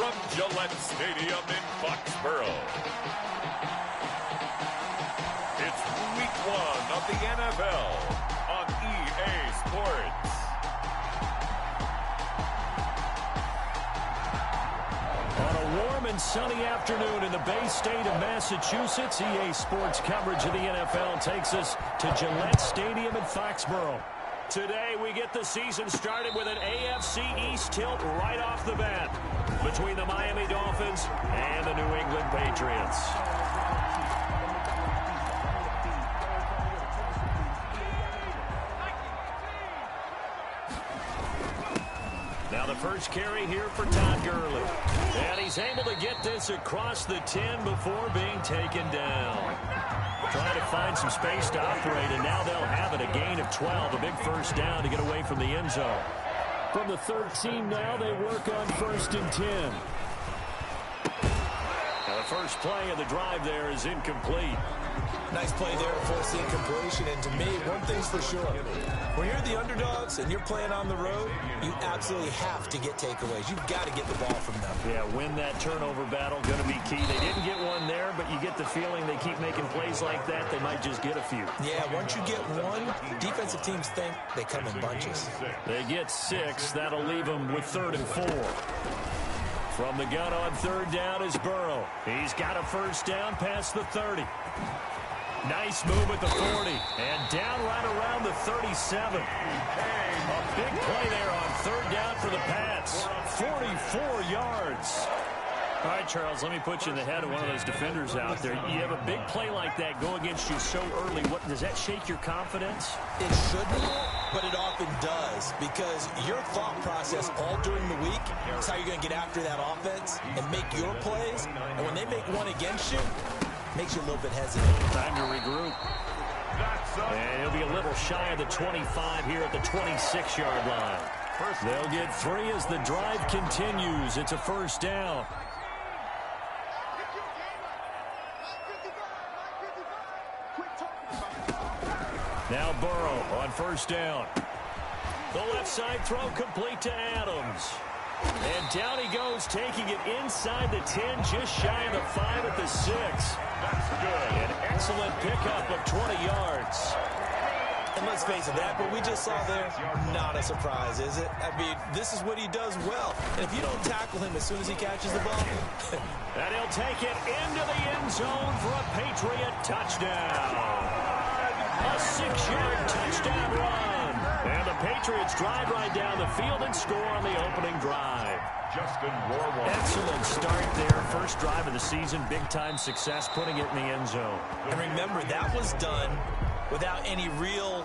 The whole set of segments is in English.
from Gillette Stadium in Foxborough. It's Week 1 of the NFL on EA Sports. On a warm and sunny afternoon in the Bay State of Massachusetts, EA Sports coverage of the NFL takes us to Gillette Stadium in Foxborough. Today, we get the season started with an AFC East tilt right off the bat between the Miami Dolphins and the New England Patriots. Now the first carry here for Todd Gurley. And he's able to get this across the 10 before being taken down. Trying to find some space to operate, and now they'll have it. A gain of 12, a big first down to get away from the end zone. From the 13 now, they work on 1st and 10. Now the first play of the drive there is incomplete. Nice play there to force the incompletion, and to me, one thing's for sure. When you're the underdogs and you're playing on the road, you absolutely have to get takeaways. You've got to get the ball from them. Yeah, win that turnover battle, going to be key. They didn't get one there, but you get the feeling they keep making plays like that, they might just get a few. Yeah, once you get one, defensive teams think they come in bunches. They get 6. That'll leave them with 3rd and 4. From the gun on 3rd down is Burrow. He's got a first down past the 30. Nice move at the 40. And down right around the 37. A big play there on 3rd down for the Pats. 44 yards. All right, Charles, let me put you in the head of one of those defenders out there. You have a big play like that go against you so early. What does that shake your confidence? It shouldn't, but it often does, because your thought process all during the week is how you're going to get after that offense and make your plays. And when they make one against you, makes you a little bit hesitant. Time to regroup. And he'll be a little shy of the 25 here at the 26-yard line. They'll get 3 as the drive continues. It's a first down. Now Burrow on 1st down. The left side throw complete to Adams. And down he goes, taking it inside the 10, just shy of the 5 at the 6. That's good. An excellent pickup of 20 yards. And let's face it, that what we just saw there, not a surprise, is it? I mean, this is what he does well. And if you don't tackle him as soon as he catches the ball. And he'll take it into the end zone for a Patriot touchdown. A 6-yard touchdown run. And the Patriots drive right down the field and score on the opening drive. Excellent start there. First drive of the season. Big-time success putting it in the end zone. And remember, that was done without any real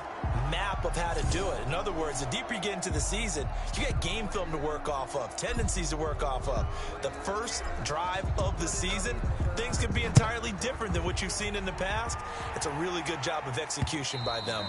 map of how to do it. In other words, the deeper you get into the season, you get game film to work off of, tendencies to work off of. The first drive of the season, things can be entirely different than what you've seen in the past. It's a really good job of execution by them.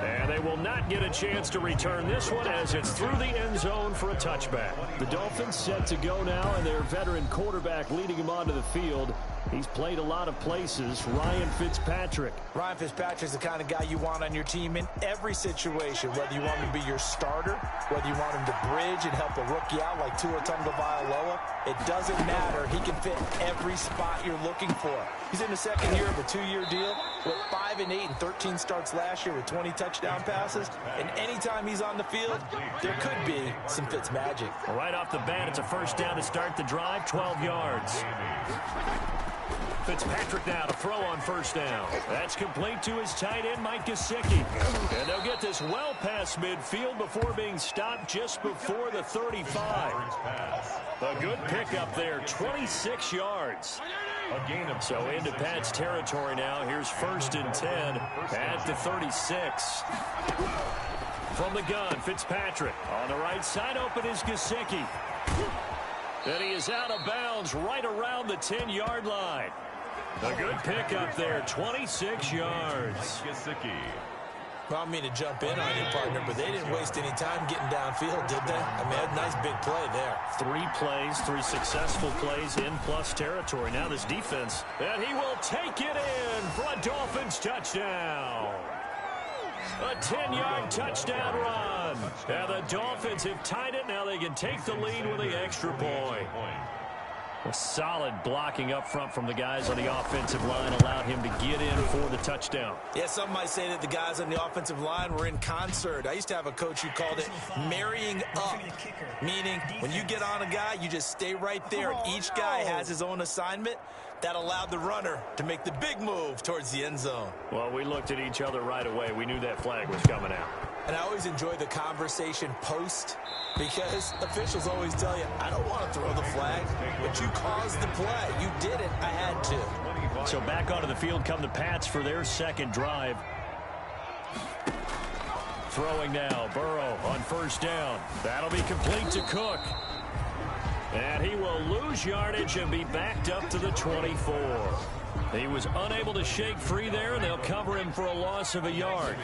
And they will not get a chance to return this one as it's through the end zone for a touchback. The Dolphins set to go now, and their veteran quarterback leading him onto the field. He's played a lot of places. Ryan Fitzpatrick. Ryan Fitzpatrick's the kind of guy you want on your team in every situation, whether you want him to be your starter, whether you want him to bridge and help a rookie out like Tua Tagovailoa. It doesn't matter. He can fit every spot you're looking for. He's in the second year of a 2-year deal with 5 and 8 and 13 starts last year with 20 touchdown passes. And anytime he's on the field, there could be some Fitz magic. Right off the bat, it's a first down to start the drive, 12 yards. Fitzpatrick now to throw on 1st down. That's complete to his tight end, Mike Gesicki. And they'll get this well past midfield before being stopped just before the 35. A good pickup there, 26 yards. So into Pat's territory now. Here's 1st and 10 at the 36. From the gun, Fitzpatrick. On the right side, open is Gesicki. And he is out of bounds right around the 10-yard line. A good pickup there, 26 yards. Well, I mean to jump in on you, partner, but they didn't waste any time getting downfield, did they? I mean, a nice big play there. 3 plays, 3 successful plays in plus territory. Now this defense, and he will take it in for a Dolphins touchdown. A 10-yard touchdown run. And the Dolphins have tied it. Now they can take the lead with the extra point. A solid blocking up front from the guys on the offensive line allowed him to get in for the touchdown. Yeah, some might say that the guys on the offensive line were in concert. I used to have a coach who called it marrying up, meaning when you get on a guy, you just stay right there. Each guy has his own assignment. That allowed the runner to make the big move towards the end zone. Well, we looked at each other right away. We knew that flag was coming out. And I always enjoy the conversation post because officials always tell you, I don't want to throw the flag, but you caused the play. You did it. I had to. So back onto the field come the Pats for their second drive. Throwing now, Burrow on first down. That'll be complete to Cook. And he will lose yardage and be backed up to the 24. He was unable to shake free there, and they'll cover him for a loss of a yard.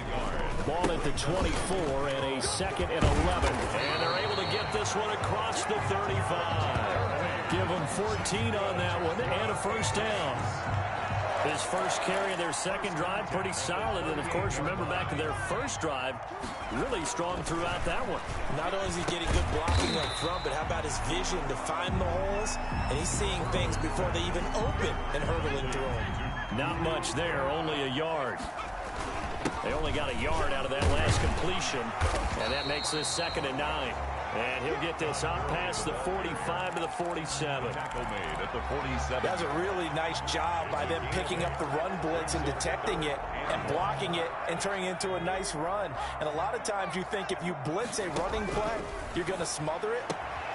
Ball at the 24 and a 2nd and 11. And they're able to get this one across the 35. Give them 14 on that one and a first down. His first carry of their second drive, pretty solid. And, of course, remember back to their first drive, really strong throughout that one. Not only is he getting good blocking up front, but how about his vision to find the holes? And he's seeing things before they even open and hurdling through them. Not much there, only a yard. They only got a yard out of that last completion, and that makes this 2nd and 9. And he'll get this out past the 45 to the 47. Tackle made at the 47. That's a really nice job by them picking up the run blitz and detecting it and blocking it and turning it into a nice run. And a lot of times you think if you blitz a running play, you're going to smother it.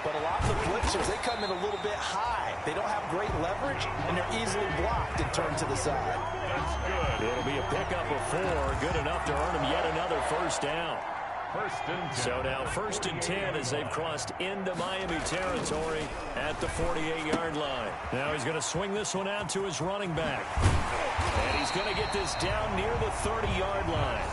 But a lot of the blitzers, they come in a little bit high. They don't have great leverage, and they're easily blocked and turned to the side. That's good. It'll be a pickup of 4, good enough to earn him yet another first down. First and 10. So now 1st and 10 as they've crossed into Miami territory at the 48-yard line. Now he's going to swing this one out to his running back. And he's going to get this down near the 30-yard line.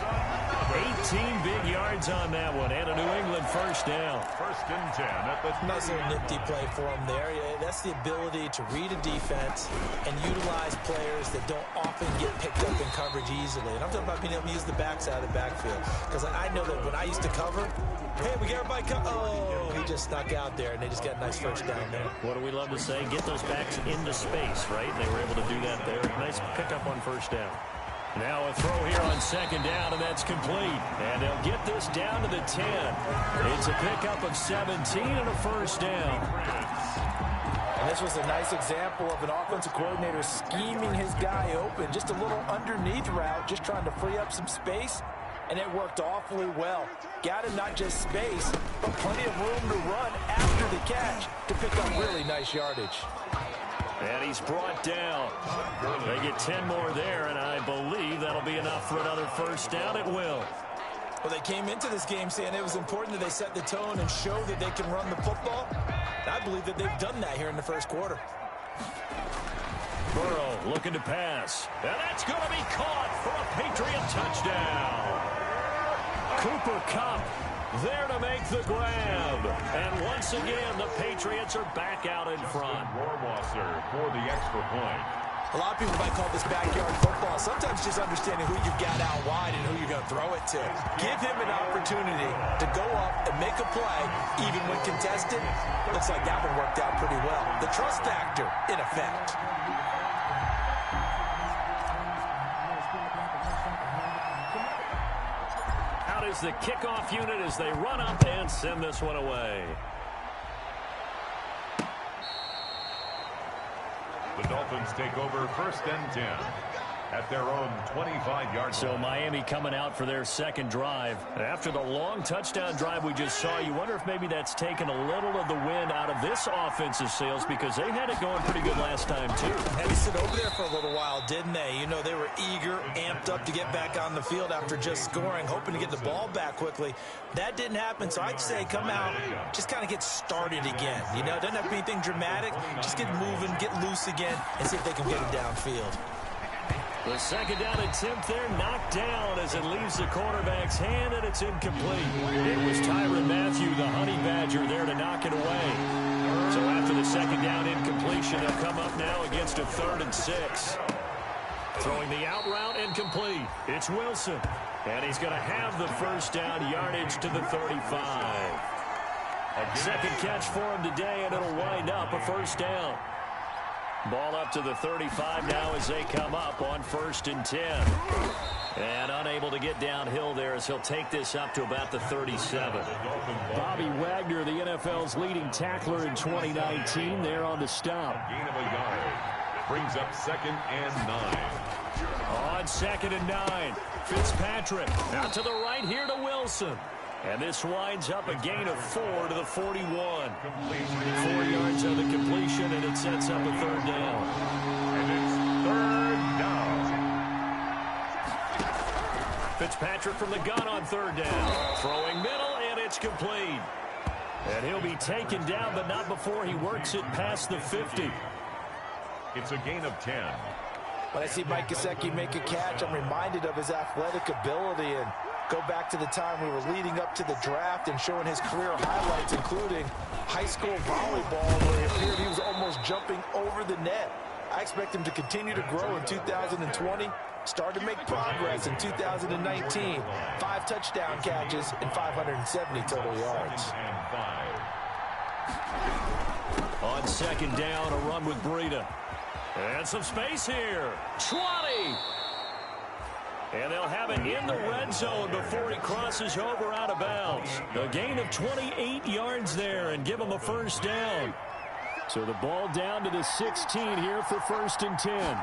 18 big yards on that one and a New England first down. 1st and 10 at the nice little nifty play for him there. Yeah, that's the ability to read a defense and utilize players that don't often get picked up in coverage easily. And I'm talking about being able to use the backside of the backfield. Because I know that when I used to cover, hey, we got everybody cover. Oh, he just snuck out there, and they just got a nice first down there. What do we love to say? Get those backs into space, right? They were able to do that there. Nice pickup on first down. Now a throw here on 2nd down, and that's complete. And they'll get this down to the 10. It's a pickup of 17 and a first down. And this was a nice example of an offensive coordinator scheming his guy open. Just a little underneath route, just trying to free up some space. And it worked awfully well. Got him not just space, but plenty of room to run after the catch to pick up really nice yardage. And he's brought down. They get 10 more there, and I believe that'll be enough for another first down. It will. Well, they came into this game saying it was important that they set the tone and show that they can run the football. And I believe that they've done that here in the first quarter. Burrow looking to pass. And that's going to be caught for a Patriot touchdown. Cooper Kupp there to make the grab. And once again, the Patriots are back out in front. Rohrwasser for the extra point. A lot of people might call this backyard football. Sometimes just understanding who you've got out wide and who you're going to throw it to. Give him an opportunity to go up and make a play, even when contested. Looks like that one worked out pretty well. The trust factor in effect. Is the kickoff unit as they run up and send this one away. The Dolphins take over 1st and 10 at their own 25-yard line. So Miami coming out for their second drive. After the long touchdown drive we just saw, you wonder if maybe that's taken a little of the wind out of this offensive sails because they had it going pretty good last time too. Had to sit over there for a little while, didn't they? You know, they were eager, amped up to get back on the field after just scoring, hoping to get the ball back quickly. That didn't happen, so I'd say come out, just kind of get started again. You know, it doesn't have to be anything dramatic. Just get moving, get loose again, and see if they can get it downfield. The second down attempt there knocked down as it leaves the quarterback's hand, and it's incomplete. It was Tyrann Mathieu, the Honey Badger, there to knock it away. So after the second down incompletion, they'll come up now against a 3rd and 6. Throwing the out route incomplete. It's Wilson. And he's going to have the first down yardage to the 35. Second catch for him today, and it'll wind up a first down. Ball up to the 35 now as they come up on 1st and 10. And unable to get downhill there as he'll take this up to about the 37. Bobby Wagner, the NFL's leading tackler in 2019, there on the stop. Gain of a yard. Brings up 2nd and 9. On 2nd and 9, Fitzpatrick out to the right here to Wilson. And this winds up a gain of 4 to the 41. 4 yards on the completion, and it sets up a 3rd down. And it's 3rd down. Fitzpatrick from the gun on 3rd down. Throwing middle, and it's complete. And he'll be taken down, but not before he works it past the 50. It's a gain of 10. When I see Mike Gesicki make a catch, I'm reminded of his athletic ability and go back to the time we were leading up to the draft and showing his career highlights, including high school volleyball, where it appeared he was almost jumping over the net. I expect him to continue to grow in 2020, start to make progress in 2019. 5 touchdown catches and 570 total yards. On 2nd down, a run with Breida. And some space here. 20. And they'll have it in the red zone before he crosses over out of bounds. A gain of 28 yards there and give him a 1st down. So the ball down to the 16 here for 1st and 10.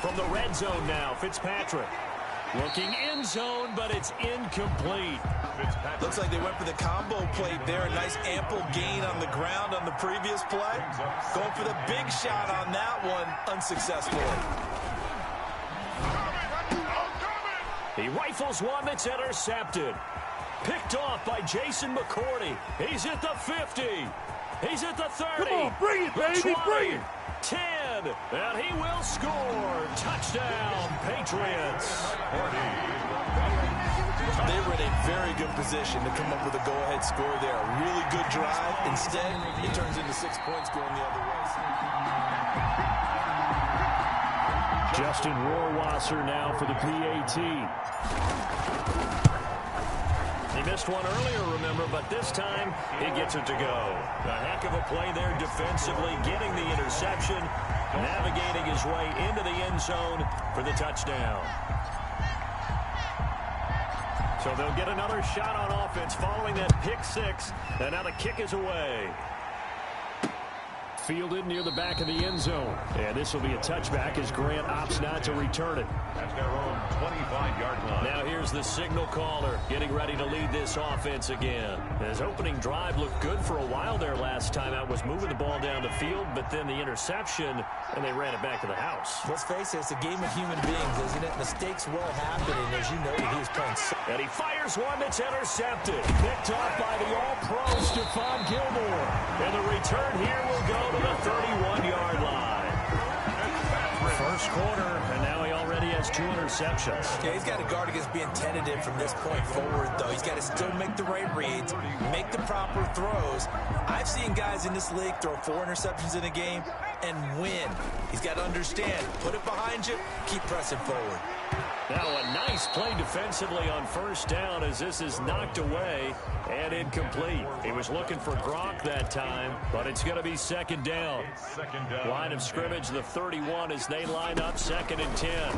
From the red zone now, Fitzpatrick. Looking end zone, but it's incomplete. Looks like they went for the combo plate there. A nice ample gain on the ground on the previous play. Going for the big shot on that one, unsuccessfully. He rifles one that's intercepted. Picked off by Jason McCourty. He's at the 50. He's at the 30. Come on, bring it, baby, bring it. 10, and he will score. Touchdown, Patriots. They were in a very good position to come up with a go-ahead score there. A really good drive. Instead, it turns into 6 points going the other way. Justin Rohrwasser now for the PAT. He missed one earlier, remember, but this time he gets it to go. A heck of a play there defensively, getting the interception, navigating his way into the end zone for the touchdown. So they'll get another shot on offense following that pick 6, and now the kick is away. Fielded near the back of the end zone. And this will be a touchback as Grant opts not to return it. At their own 25-yard line. Now here's the signal caller getting ready to lead this offense again. His opening drive looked good for a while there last time out. Was moving the ball down the field, but then the interception, and they ran it back to the house. Let's face it, it's a game of human beings, isn't it? Mistakes will happen, and as you noted, he was playing so. And he fires one that's intercepted. Picked off by the All-Pro Stephon Gilmore. And the return here will go to the 31-yard line. First quarter, and now he already has 2 interceptions. Yeah, he's got to guard against being tentative from this point forward, though. He's got to still make the right reads, make the proper throws. I've seen guys in this league throw 4 interceptions in a game and win. He's got to understand, put it behind you, keep pressing forward. Now a nice play defensively on 1st down as this is knocked away and incomplete. He was looking for Gronk that time, but it's going to be 2nd down. Line of scrimmage, the 31 as they line up 2nd and 10.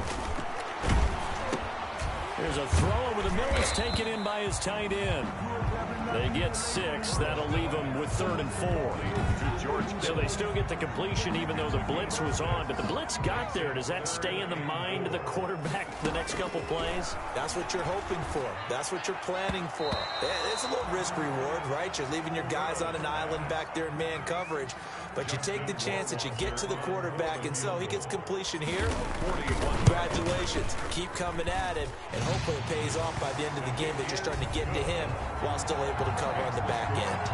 There's a throw over the middle. It's taken in by his tight end. They get 6. That'll leave them with 3rd and 4. So they still get the completion even though the blitz was on. But the blitz got there. Does that stay in the mind of the quarterback the next couple plays? That's what you're hoping for. That's what you're planning for. It's a little risk reward, right? You're leaving your guys on an island back there in man coverage. But you take the chance that you get to the quarterback, and so he gets completion here. Congratulations. Keep coming at him, and hopefully it pays off by the end of the game that you're starting to get to him while still able to cover on the back end.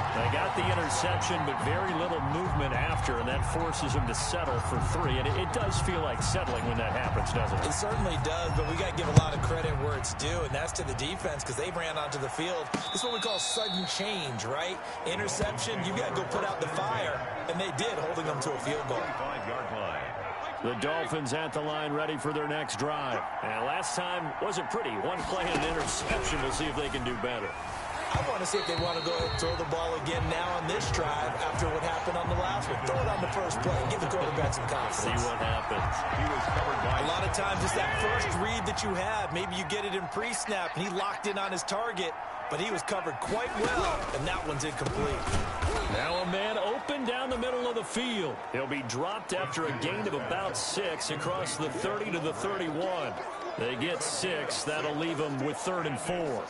They got the interception, but very little movement after, and that forces them to settle for 3. And it does feel like settling when that happens, doesn't it? It certainly does, but we got to give a lot of credit where it's due, and that's to the defense because they ran onto the field. This is what we call sudden change, right? Interception, you got to go put out the fire, and they did, holding them to a field goal. The Dolphins at the line ready for their next drive. And last time wasn't pretty. One play and an interception. We'll see if they can do better. I want to see if they want to go ahead and throw the ball again now on this drive after what happened on the last one. Throw it on the first play. Give the quarterback some confidence. See what happens. He was covered by... A lot of times it's that first read that you have. Maybe you get it in pre-snap, and he locked in on his target, but he was covered quite well, and that one's incomplete. Now a man open down the middle of the field. He'll be dropped after a gain of about 6 across the 30 to the 31. They get 6. That'll leave them with 3rd and 4.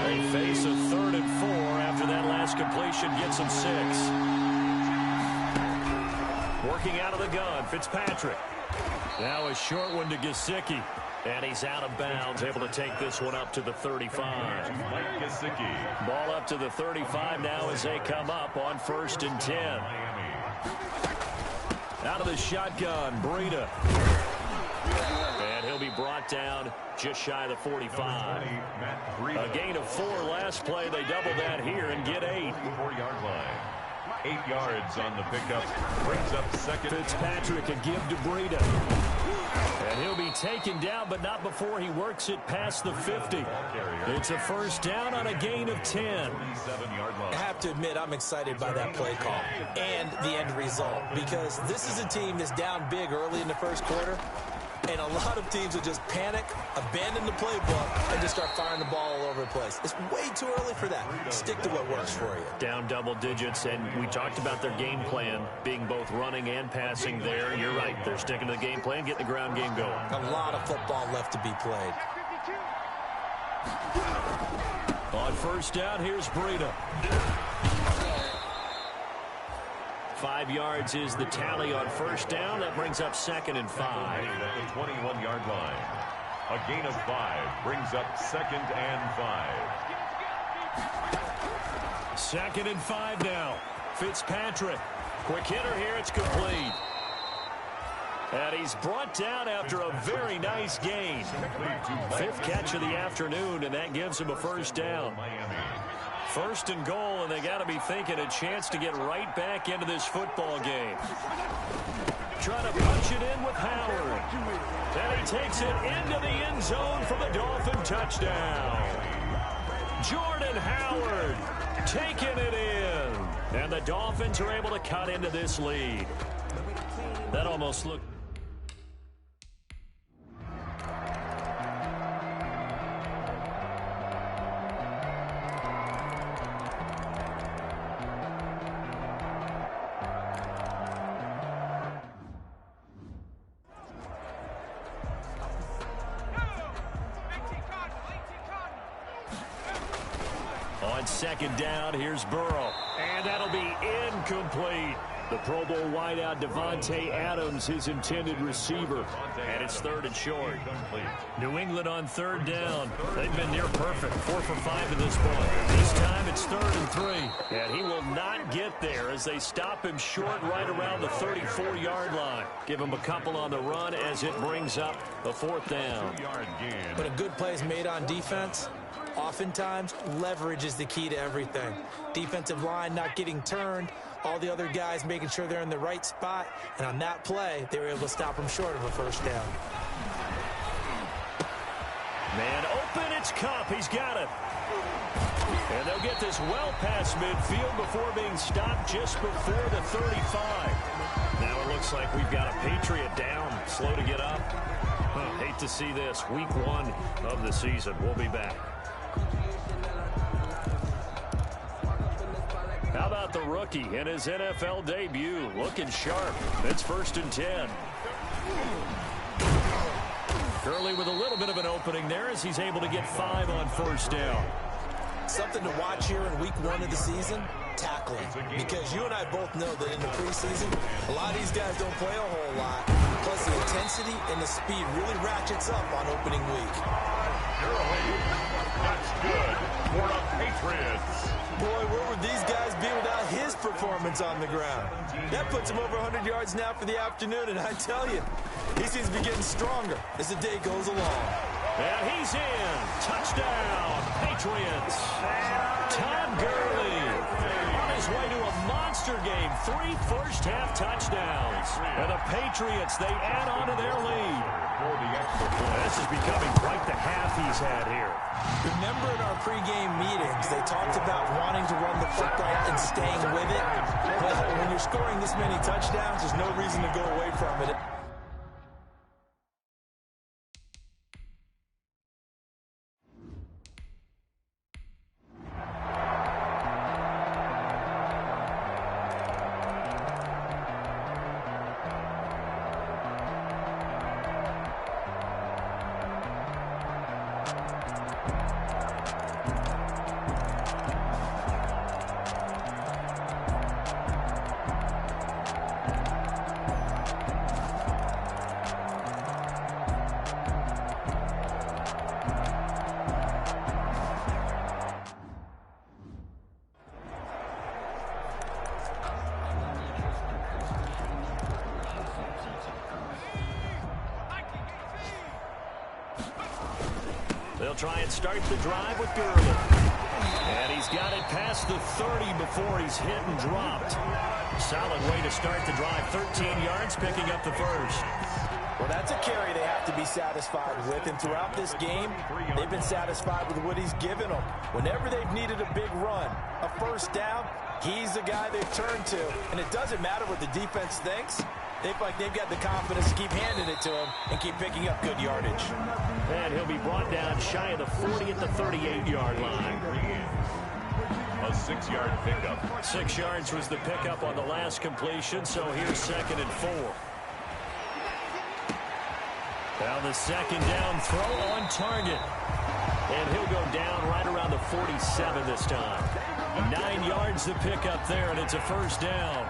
They face a 3rd and 4 after that last completion gets them 6. Working out of the gun, Fitzpatrick. Now a short one to Gesicki. And he's out of bounds, able to take this one up to the 35. Ball up to the 35 now as they come up on 1st and 10. Out of the shotgun, Breida. And he'll be brought down just shy of the 45. A gain of 4 last play. They double that here and get 8. 4-yard line. 8 yards on the pickup. Brings up 2nd. Fitzpatrick a give to Breida. And he'll be taken down, but not before he works it past the 50. It's a 1st down on a gain of 10. I have to admit, I'm excited by that play call and the end result, because this is a team that's down big early in the first quarter, and a lot of teams will just panic, abandon the playbook, and just start firing the ball all over the place. It's way too early for that. Stick to what works for you. Down double digits, and we talked about their game plan being both running and passing there. You're right. They're sticking to the game plan, getting the ground game going. A lot of football left to be played. On 1st down, here's Breida. 5 yards is the tally on 1st down. That brings up 2nd and 5. At the 21-yard line. A gain of 5 brings up 2nd and 5. 2nd and 5 now. Fitzpatrick. Quick hitter here. It's complete. And he's brought down after a very nice gain. 5th catch of the afternoon, and that gives him a 1st down. 1st and goal, and they got to be thinking a chance to get right back into this football game. Trying to punch it in with Howard. And he takes it into the end zone for the Dolphin touchdown. Jordan Howard taking it in. And the Dolphins are able to cut into this lead. That almost looked... On 2nd down, here's Burrow. And that'll be incomplete. The Pro Bowl wideout Devontae Adams, his intended receiver. And it's 3rd and short. New England on 3rd down. They've been near perfect. 4 for 5 to this point. This time it's 3rd and 3. And he will not get there as they stop him short right around the 34-yard line. Give him a couple on the run as it brings up a 4th down. But a good play is made on defense. Oftentimes, leverage is the key to everything. Defensive line not getting turned, all the other guys making sure they're in the right spot, and on that play, they were able to stop him short of a 1st down. Man open, it's Kupp. He's got it. And they'll get this well past midfield before being stopped just before the 35. Now it looks like we've got a Patriot down, slow to get up. Hate to see this. Week 1 of the season. We'll be back. How about the rookie in his NFL debut? Looking sharp. It's 1st and 10. Gurley with a little bit of an opening there as he's able to get 5 on 1st down. Something to watch here in week 1 of the season, tackling. Because you and I both know that in the preseason, a lot of these guys don't play a whole lot. Plus the intensity and the speed really ratchets up on opening week. That's good for the Patriots. Boy, where would these guys be without his performance on the ground? That puts him over 100 yards now for the afternoon, and I tell you, he seems to be getting stronger as the day goes along. And he's in. Touchdown, Patriots. Todd Gurley on his his way to a monster game. 3 first-half touchdowns. And the Patriots, they add on to their lead. This is becoming quite the half he's had here. Remember in our pregame meetings, they talked about wanting to run the football and staying with it. Well, when you're scoring this many touchdowns, there's no reason to go away from it. They'll try and start the drive with Gurley. And he's got it past the 30 before he's hit and dropped. Solid way to start the drive. 13 yards, picking up the first. Well, that's a carry they have to be satisfied with. And throughout this game, they've been satisfied with what he's given them. Whenever they've needed a big run, a first down, he's the guy they've turned to. And it doesn't matter what the defense thinks. They feel like they've got the confidence to keep handing it to him and keep picking up good yardage. And he'll be brought down shy of the 40 at the 38-yard line. A 6-yard pickup. 6 yards was the pickup on the last completion, so here's 2nd and 4. Now the second down throw on target. And he'll go down right around the 47 this time. 9 yards the pickup there, and it's a first down.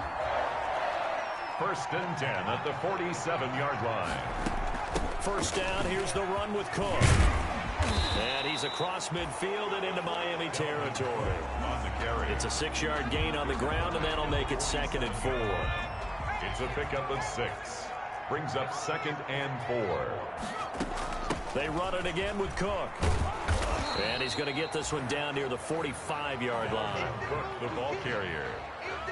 1st and 10 at the 47-yard line. First down, here's the run with Cook. And he's across midfield and into Miami territory. On the carry. It's a 6-yard gain on the ground, and that'll make it 2nd and 4. It's a pickup of 6. Brings up 2nd and 4. They run it again with Cook. And he's going to get this one down near the 45-yard line. Cook, the ball carrier.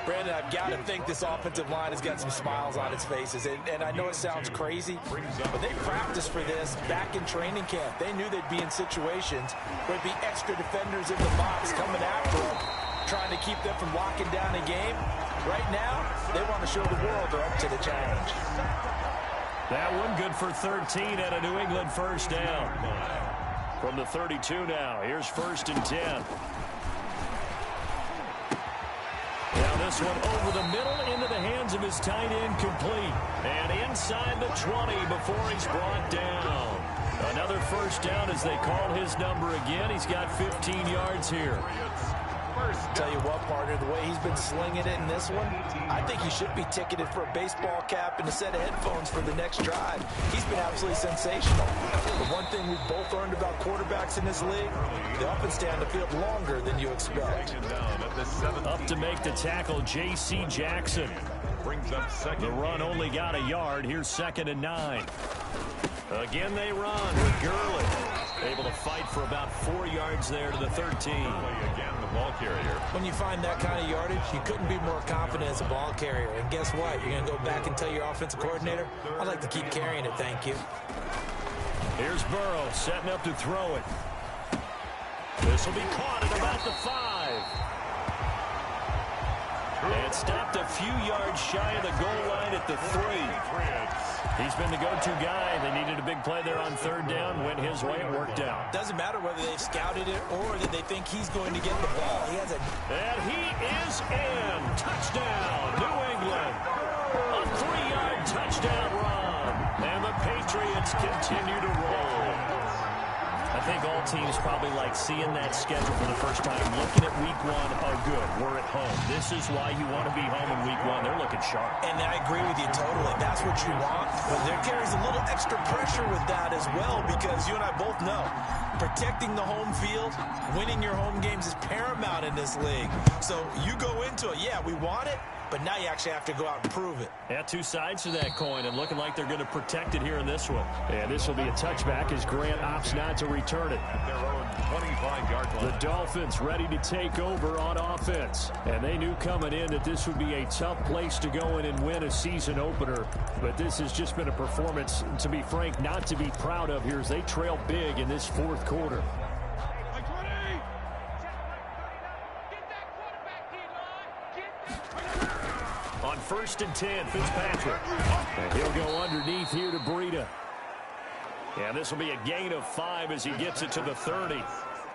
Brandon, I've got to think this offensive line has got some smiles on its faces. And I know it sounds crazy, but they practiced for this back in training camp. They knew they'd be in situations where there'd be extra defenders in the box coming after them, trying to keep them from locking down a game. Right now, they want to show the world they're up to the challenge. That one good for 13 at a New England first down. From the 32 now, here's 1st and 10. Now this one over the middle into the hands of his tight end, complete. And inside the 20 before he's brought down. Another first down as they call his number again. He's got 15 yards here. Tell you what, partner, the way he's been slinging it in this one, I think he should be ticketed for a baseball cap and a set of headphones for the next drive. He's been absolutely sensational. The one thing we've both learned about quarterbacks in this league, they often stay on the field longer than you expect. Up to make the tackle, J.C. Jackson. Brings up 2nd. The run only got a yard. Here's 2nd and 9. Again they run with Gurley. Able to fight for about 4 yards there to the 13. Again, the ball carrier. When you find that kind of yardage, you couldn't be more confident as a ball carrier. And guess what? You're going to go back and tell your offensive coordinator, I'd like to keep carrying it, thank you. Here's Burrow setting up to throw it. This will be caught at about the 5. And stopped a few yards shy of the goal line at the 3. He's been the go-to guy. They needed a big play there on 3rd down. Went his way. It worked out. Doesn't matter whether they've scouted it or that they think he's going to get the ball. He has a... And he is in. Touchdown, New England. A 3-yard touchdown run. And the Patriots continue to roll. I think all teams probably like seeing that schedule for the first time. Looking at week 1, oh good, we're at home. This is why you want to be home in week 1. They're looking sharp. And I agree with you totally. That's what you want. But there carries a little extra pressure with that as well, because you and I both know protecting the home field, winning your home games is paramount in this league. So you go into it, yeah, we want it, but now you actually have to go out and prove it. Yeah, two sides to that coin, and looking like they're going to protect it here in this one. And this will be a touchback as Grant opts not to return it. At their own 25-yard line. The Dolphins ready to take over on offense. And they knew coming in that this would be a tough place to go in and win a season opener. But this has just been a performance, to be frank, not to be proud of here as they trail big in this fourth quarter. On 1st and 10, Fitzpatrick. And he'll go underneath here to Breida. And this will be a gain of 5 as he gets it to the 30.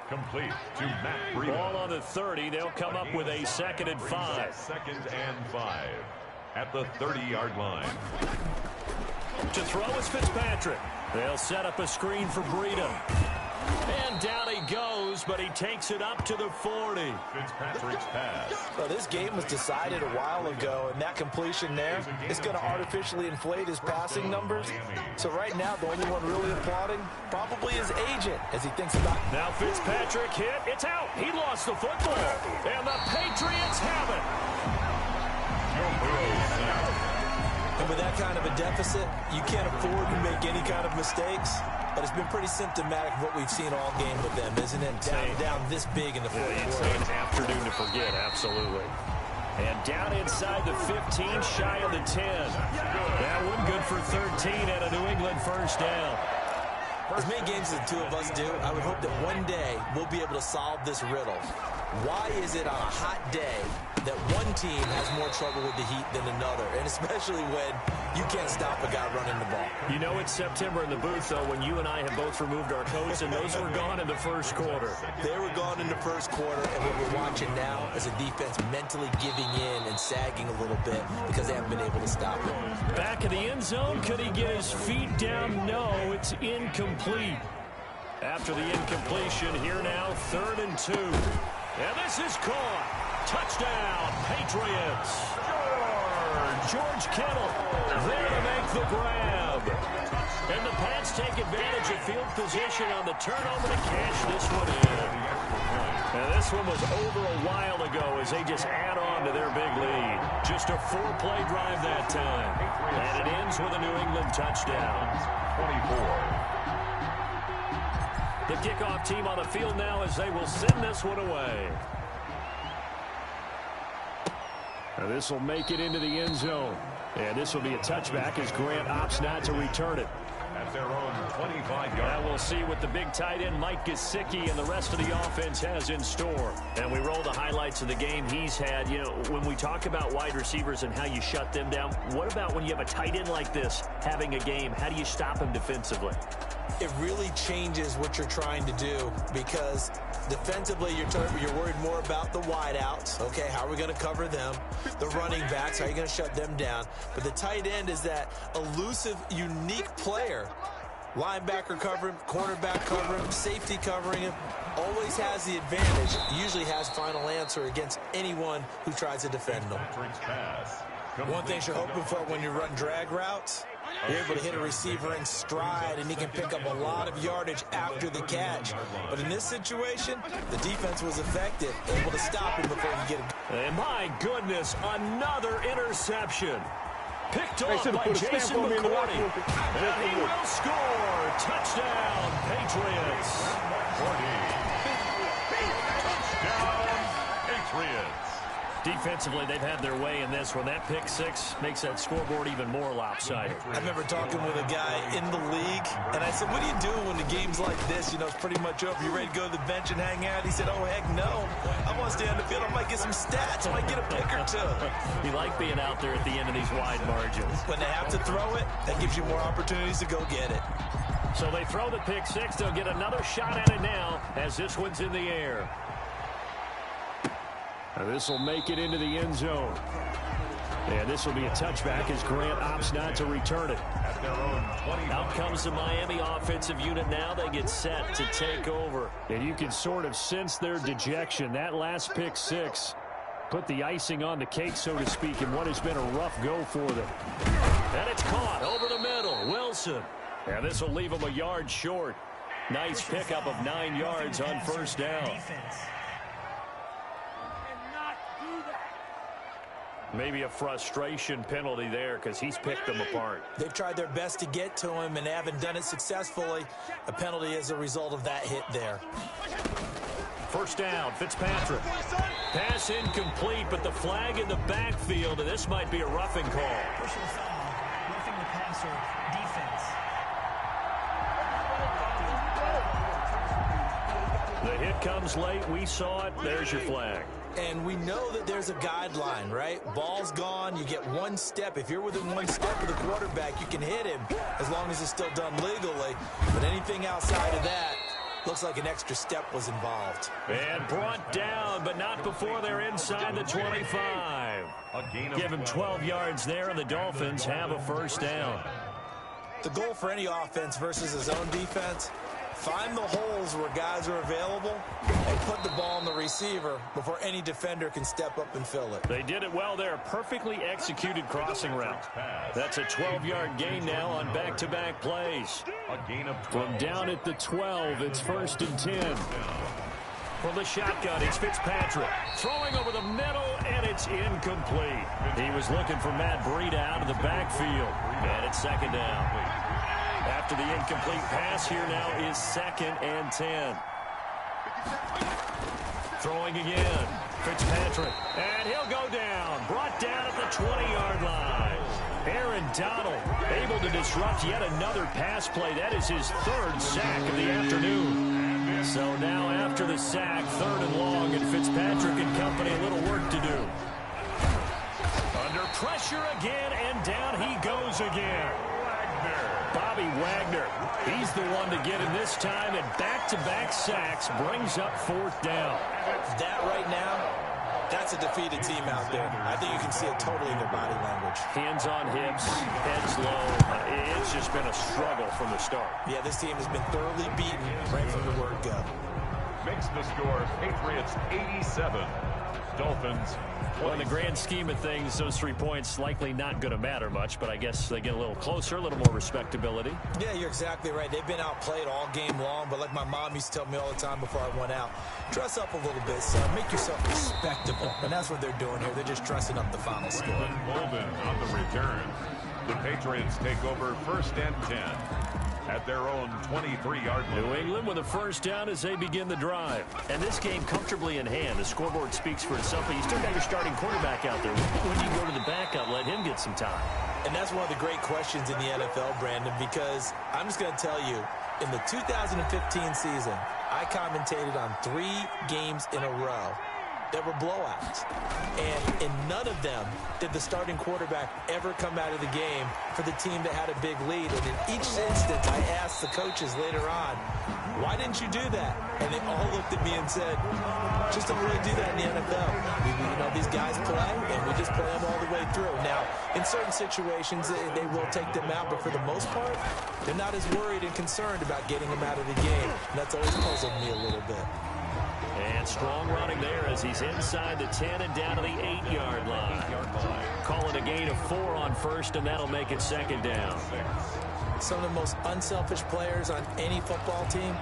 Complete to Matt Breida. Ball on the 30. They'll come up with a 2nd and 5. 2nd and 5 at the 30-yard line. To throw is Fitzpatrick. They'll set up a screen for Breida. And down he goes, but he takes it up to the 40. Fitzpatrick's pass. Well, this game was decided a while ago, and that completion there is going to artificially inflate his passing numbers. So right now, the only one really applauding probably his agent as he thinks about it. Now Fitzpatrick hit. It's out. He lost the football. And the Patriots have it. And with that kind of a deficit, you can't afford to make any kind of mistakes. But it's been pretty symptomatic of what we've seen all game with them, isn't it? Down this big in the fourth quarter. An afternoon to forget, absolutely. And down inside the 15, shy of the 10. That one good for 13 and a New England first down. As many games as the two of us do, I would hope that one day we'll be able to solve this riddle. Why is it on a hot day that one team has more trouble with the heat than another, and especially when you can't stop a guy running the ball? You know it's September in the booth, though, when you and I have both removed our coats, and those were gone in the first quarter. They were gone in the first quarter, and what we're watching now is a defense mentally giving in and sagging a little bit because they haven't been able to stop it. Back in the end zone, could he get his feet down? No, it's incomplete. After the incompletion, here now, 3rd and 2. And this is caught. Touchdown, Patriots. George Kittle there to make the grab. And the Pats take advantage of field position on the turnover to cash this one in. And this one was over a while ago as they just add on to their big lead. Just a 4-play drive that time. And it ends with a New England touchdown. 24. The kickoff team on the field now as they will send this one away. Now this will make it into the end zone. And this will be a touchback as Grant opts not to return it. At their own 25-yard. Now we'll see what the big tight end Mike Gesicki and the rest of the offense has in store. And we roll the highlights of the game he's had. You know, when we talk about wide receivers and how you shut them down, what about when you have a tight end like this having a game? How do you stop him defensively? It really changes what you're trying to do because defensively you're worried more about the wideouts. Okay, how are we going to cover them? The running backs, how are you going to shut them down? But the tight end is that elusive, unique player. Linebacker cover him, cornerback cover him, safety covering him. Always has the advantage. Usually has final answer against anyone who tries to defend him. One thing you're hoping for when you run drag routes, you're able to hit a receiver in stride, and he can pick up a lot of yardage after the catch. But in this situation, the defense was effective, able to stop him before he get it. And my goodness, another interception. Picked off by Jason McCourty. And he will score. Touchdown, Patriots. Touchdown, Patriots. Defensively, they've had their way in this one. That pick six makes that scoreboard even more lopsided. I remember talking with a guy in the league, and I said, what do you do when the game's like this? You know, it's pretty much over. You ready to go to the bench and hang out? He said, oh, heck no. I want to stay on the field. I might get some stats. I might get a pick or two. You like being out there at the end of these wide margins. When they have to throw it, that gives you more opportunities to go get it. So they throw the pick six. They'll get another shot at it now as this one's in the air. This will make it into the end zone. And this will be a touchback as Grant opts not to return it. Out comes the Miami offensive unit now. They get set to take over. And you can sort of sense their dejection. That last pick six put the icing on the cake, so to speak, in what has been a rough go for them. And it's caught over the middle. Wilson. And this will leave them a yard short. Nice pickup of 9 yards on first down. Maybe a frustration penalty there because he's picked them apart. They've tried their best to get to him and haven't done it successfully. A penalty as a result of that hit there. First down, Fitzpatrick. Pass incomplete, but the flag in the backfield, and this might be a roughing call. Personal foul, roughing the passer, defense. The hit comes late. We saw it. There's your flag. And we know that there's a guideline, right? Ball's gone. You get one step. If you're within one step of the quarterback, you can hit him as long as it's still done legally. But anything outside of that, looks like an extra step was involved. And brought down, but not before they're inside the 25. Give him 12 yards there, and the Dolphins have a first down. The goal for any offense versus his own defense, find the holes where guys are available and put the ball on the receiver before any defender can step up and fill it. They did it well there. Perfectly executed crossing route. That's a 12-yard gain now on back-to-back plays. From down at the 12, it's 1st and 10. From the shotgun, it's Fitzpatrick. Throwing over the middle, and it's incomplete. He was looking for Matt Breida out of the backfield. And it's 2nd down. After the incomplete pass, here now is 2nd and 10. Throwing again. Fitzpatrick. And he'll go down. Brought down at the 20-yard line. Aaron Donald able to disrupt yet another pass play. That is his 3rd sack of the afternoon. So now after the sack, 3rd and long, and Fitzpatrick and company a little work to do. Under pressure again, and down he goes again. Bobby Wagner, he's the one to get him this time, and back-to-back sacks brings up 4th down. That right now, that's a defeated team out there. I think you can see it totally in their body language. Hands on hips, heads low. It's just been a struggle from the start. Yeah, this team has been thoroughly beaten right from the word go. Makes the score Patriots 87, Dolphins. Well, in the grand scheme of things, those 3 points likely not going to matter much, but I guess they get a little closer, a little more respectability. Yeah, you're exactly right. They've been outplayed all game long, but like my mom used to tell me all the time before I went out, dress up a little bit, son. Make yourself respectable. And that's what they're doing here. They're just dressing up the final score. Golden on the return. The Patriots take over 1st and 10 at their own 23-yard line. New England with a first down as they begin the drive. And this game comfortably in hand. The scoreboard speaks for itself, but you still got your starting quarterback out there. When you go to the backup, let him get some time. And that's one of the great questions in the NFL, Brandon, because I'm just going to tell you, in the 2015 season, I commentated on 3 games in a row that were blowouts. And in none of them did the starting quarterback ever come out of the game for the team that had a big lead. And in each instance, I asked the coaches later on, why didn't you do that? And they all looked at me and said, just don't really do that in the NFL. You know, these guys play, and we just play them all the way through. Now, in certain situations, they will take them out, but for the most part, they're not as worried and concerned about getting them out of the game. And that's always puzzled me a little bit. And strong running there as he's inside the 10 and down to the 8-yard line. Call it a gain of 4 on 1st, and that'll make it 2nd down. Some of the most unselfish players on any football team,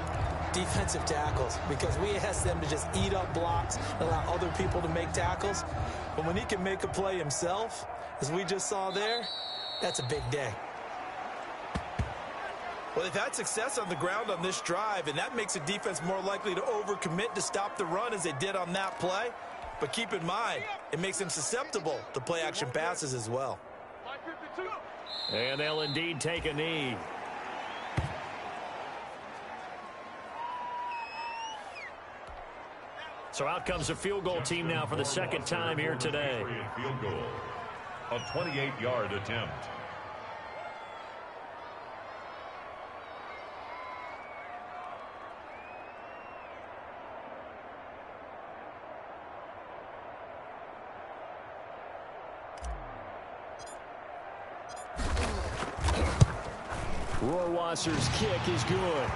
defensive tackles, because we ask them to just eat up blocks and allow other people to make tackles. But when he can make a play himself, as we just saw there, that's a big day. Well, they've had success on the ground on this drive, and that makes the defense more likely to overcommit to stop the run as they did on that play. But keep in mind, it makes them susceptible to play-action passes as well. And they'll indeed take a knee. So out comes the field goal team now for the 2nd time here today. Field goal, a 28-yard attempt. Rohrwasser's kick is good.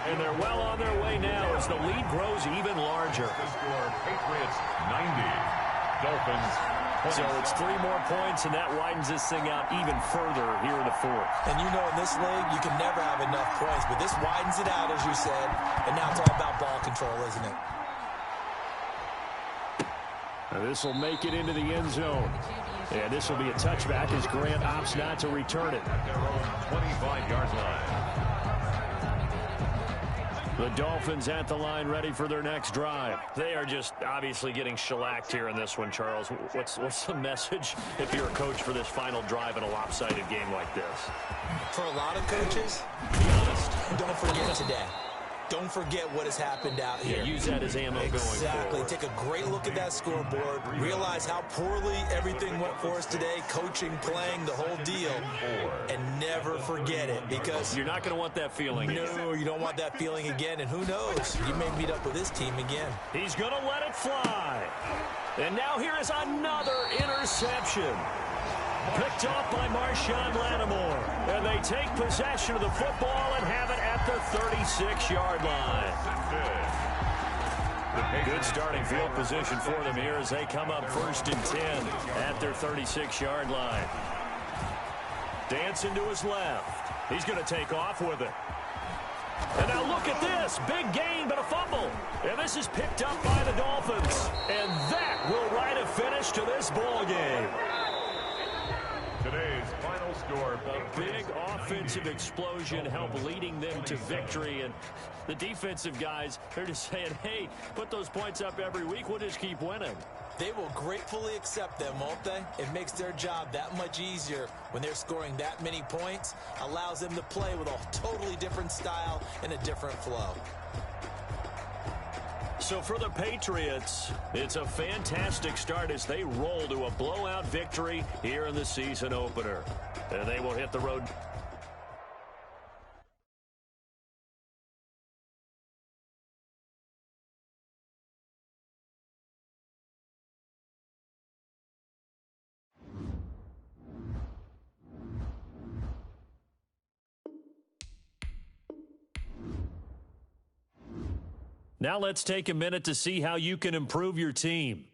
And they're well on their way now as the lead grows even larger. The score, Patriots 90, Dolphins 20. So it's 3 more points, and that widens this thing out even further here in the 4th. And you know, in this league, you can never have enough points, but this widens it out, as you said, and now it's all about ball control, isn't it? This will make it into the end zone. And this will be a touchback as Grant opts not to return it. At their own 25-yard line. The Dolphins at the line ready for their next drive. They are just obviously getting shellacked here in this one, Charles. What's the message if you're a coach for this final drive in a lopsided game like this? For a lot of coaches, be honest, don't forget today. Don't forget what has happened out here. Use that as ammo going forward. Exactly. Take a great look at that scoreboard. Realize how poorly everything went for us today. Coaching, playing, the whole deal. And never forget it, because you're not going to want that feeling. No, you don't want that feeling again. And who knows? You may meet up with this team again. He's going to let it fly. And now here is another interception. Picked off by Marshawn Lattimore. And they take possession of the football and have it at the 36-yard line. Good starting field position for them here as they come up 1st and 10 at their 36-yard line. Dancing to his left. He's going to take off with it. And now look at this. Big gain, but a fumble. And this is picked up by the Dolphins. And that will write a finish to this ball game. Today's final score. A big offensive explosion helped leading them to victory. And the defensive guys, they're just saying, hey, put those points up every week. We'll just keep winning. They will gratefully accept them, won't they? It makes their job that much easier when they're scoring that many points. Allows them to play with a totally different style and a different flow. So for the Patriots, it's a fantastic start as they roll to a blowout victory here in the season opener. And they will hit the road. Now let's take a minute to see how you can improve your team.